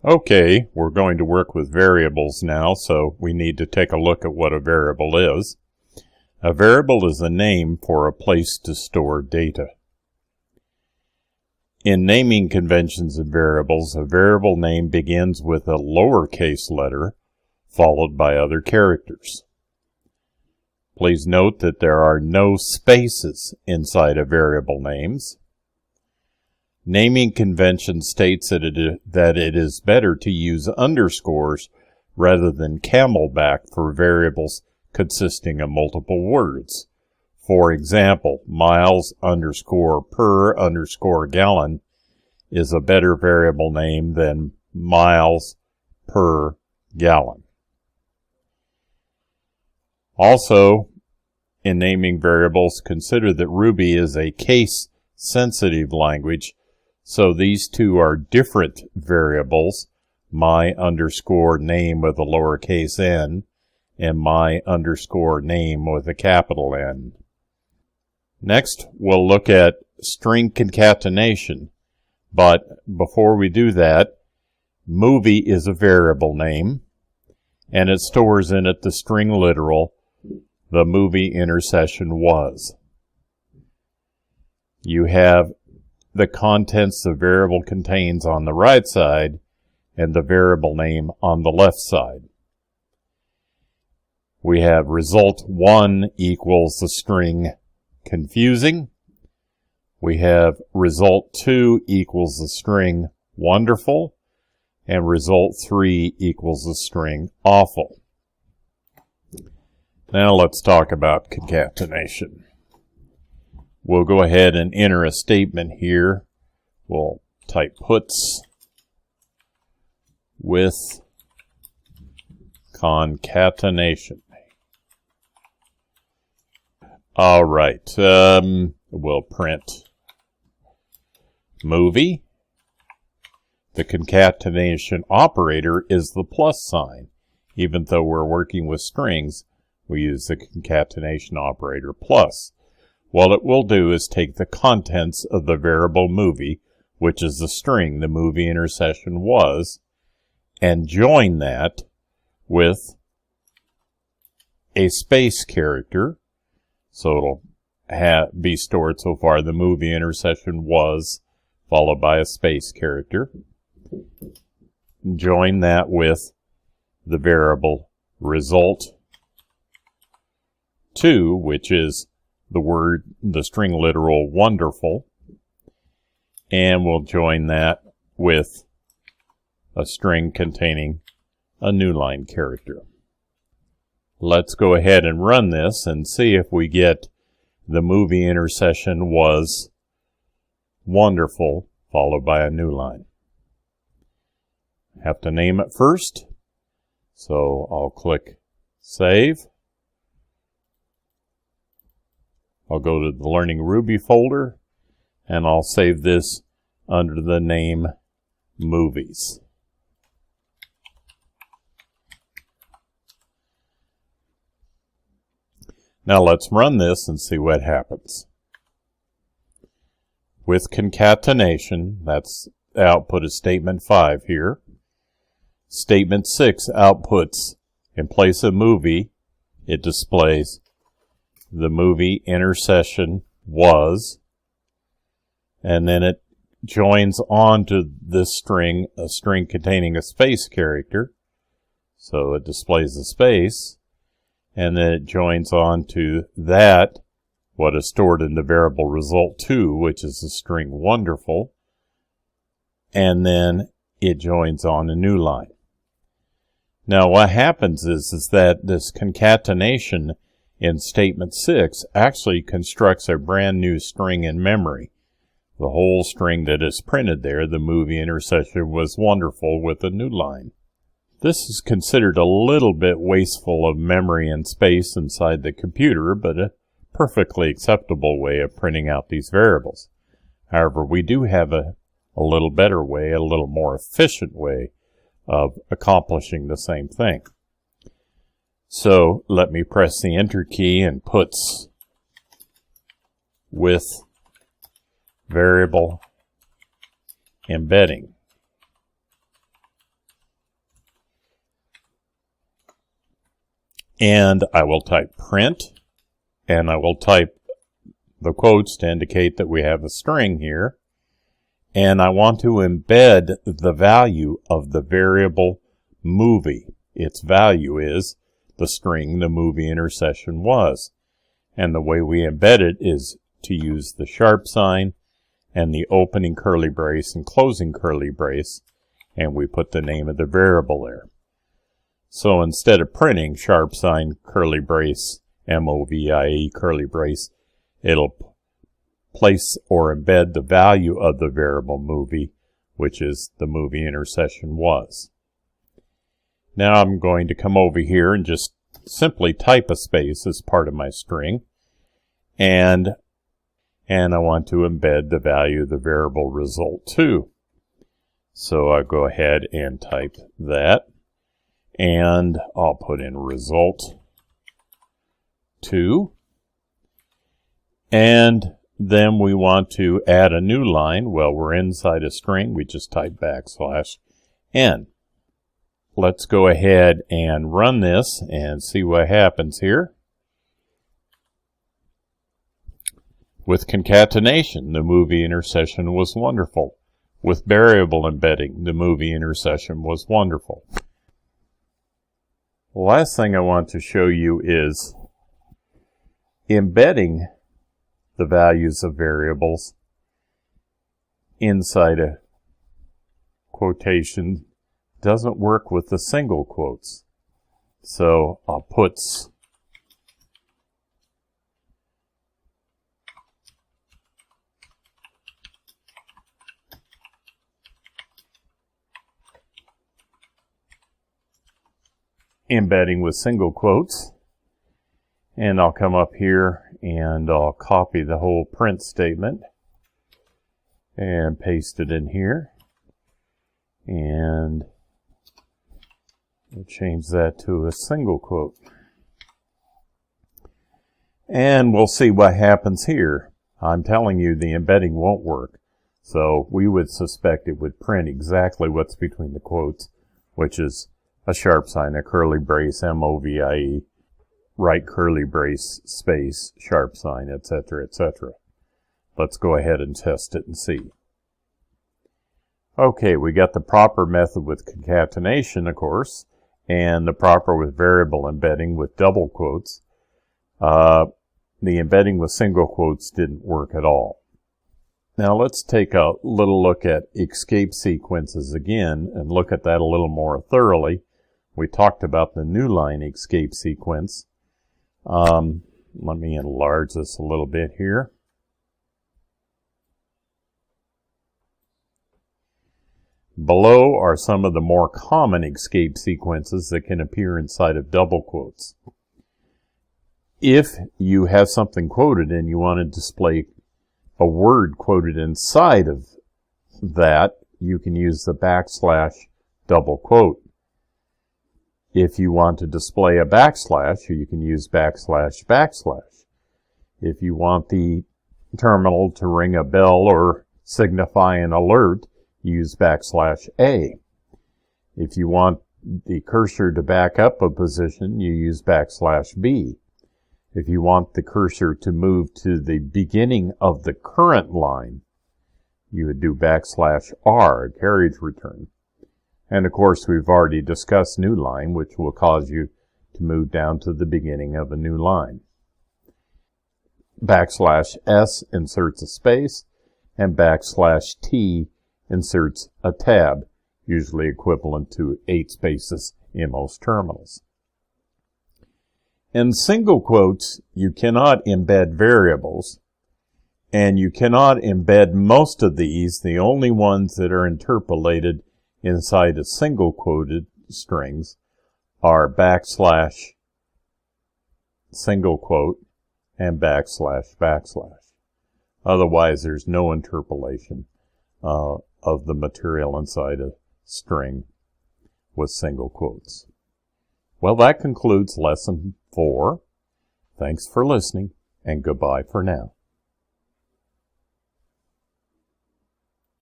Okay, we're going to work with variables now, so we need to take a look at what a variable is. A variable is a name for a place to store data. In naming conventions of variables, a variable name begins with a lowercase letter followed by other characters. Please note that there are no spaces inside of variable names. Naming convention states that it is better to use underscores rather than camelback for variables consisting of multiple words. For example, miles underscore per underscore gallon is a better variable name than miles per gallon. Also, in naming variables, consider that Ruby is a case-sensitive language, so these two are different variables, my underscore name with a lowercase n and my underscore name with a capital N. Next, we'll look at string concatenation, but before we do that, movie is a variable name, and it stores in it the string literal, the movie intercession was. You have the contents the variable contains on the right side and the variable name on the left side. We have result 1 equals the string confusing. We have result 2 equals the string wonderful. And result 3 equals the string awful. Now let's talk about concatenation. We'll go ahead and enter a statement here. We'll type puts with concatenation. All right, we'll print movie. The concatenation operator is the plus sign. Even though we're working with strings, we use the concatenation operator plus. What it will do is take the contents of the variable movie, which is the string the movie intercession was, and join that with a space character. So it'll be stored so far the movie intercession was, followed by a space character. Join that with the variable result 2, which is the string literal wonderful, and we'll join that with a string containing a new line character. Let's go ahead and run this and see if we get the movie intercession was wonderful followed by a new line. Have to name it first, so I'll click save. I'll go to the Learning Ruby folder, and I'll save this under the name Movies. Now let's run this and see what happens. With concatenation, that's the output of statement 5 here. Statement 6 outputs, in place of movie, it displays the movie intercession was, and then it joins onto this string, a string containing a space character, so it displays the space, and then it joins on to that, what is stored in the variable result 2, which is the string wonderful, and then it joins on a new line. Now what happens is that this concatenation in statement 6 actually constructs a brand new string in memory. The whole string that is printed there, the movie intercession was wonderful with a new line. This is considered a little bit wasteful of memory and space inside the computer, but a perfectly acceptable way of printing out these variables. However, we do have a little better way, a little more efficient way of accomplishing the same thing. So let me press the Enter key and puts with variable embedding. And I will type print, and I will type the quotes to indicate that we have a string here. And I want to embed the value of the variable movie. Its value is the string the movie intercession was. And the way we embed it is to use the sharp sign and the opening curly brace and closing curly brace, and we put the name of the variable there. So instead of printing sharp sign curly brace, MOVIE curly brace, it'll place or embed the value of the variable movie, which is the movie intercession was. Now I'm going to come over here and just simply type a space as part of my string, and I want to embed the value of the variable result too. So I'll go ahead and type that, and I'll put in result 2, and then we want to add a new line. Well, we're inside a string. We just type \n. Let's go ahead and run this and see what happens here. With concatenation, the movie intercession was wonderful. With variable embedding, the movie intercession was wonderful. The last thing I want to show you is embedding the values of variables inside a quotation doesn't work with the single quotes. So I'll put embedding with single quotes, and I'll come up here and I'll copy the whole print statement and paste it in here, and we'll change that to a single quote. And we'll see what happens here. I'm telling you the embedding won't work. So we would suspect it would print exactly what's between the quotes, which is a sharp sign, a curly brace, MOVIE, right curly brace, space, sharp sign, etc., etc. Let's go ahead and test it and see. Okay, we got the proper method with concatenation, of course, and the proper with variable embedding with double quotes. The embedding with single quotes didn't work at all. Now let's take a little look at escape sequences again and look at that a little more thoroughly. We talked about the new line escape sequence. Let me enlarge this a little bit here. Below are some of the more common escape sequences that can appear inside of double quotes. If you have something quoted and you want to display a word quoted inside of that, you can use the / double quote. If you want to display a backslash, you can use \\. If you want the terminal to ring a bell or signify an alert, use \A. If you want the cursor to back up a position, you use \B. If you want the cursor to move to the beginning of the current line, you would do \R, carriage return. And of course, we've already discussed new line, which will cause you to move down to the beginning of a new line. \S inserts a space, and \T inserts a tab, usually equivalent to 8 spaces in most terminals. In single quotes, you cannot embed variables, and you cannot embed most of these. The only ones that are interpolated inside of single quoted strings are \, single quote, and \. Otherwise, there's no interpolation of the material inside a string with single quotes. Well, that concludes Lesson 4. Thanks for listening, and goodbye for now.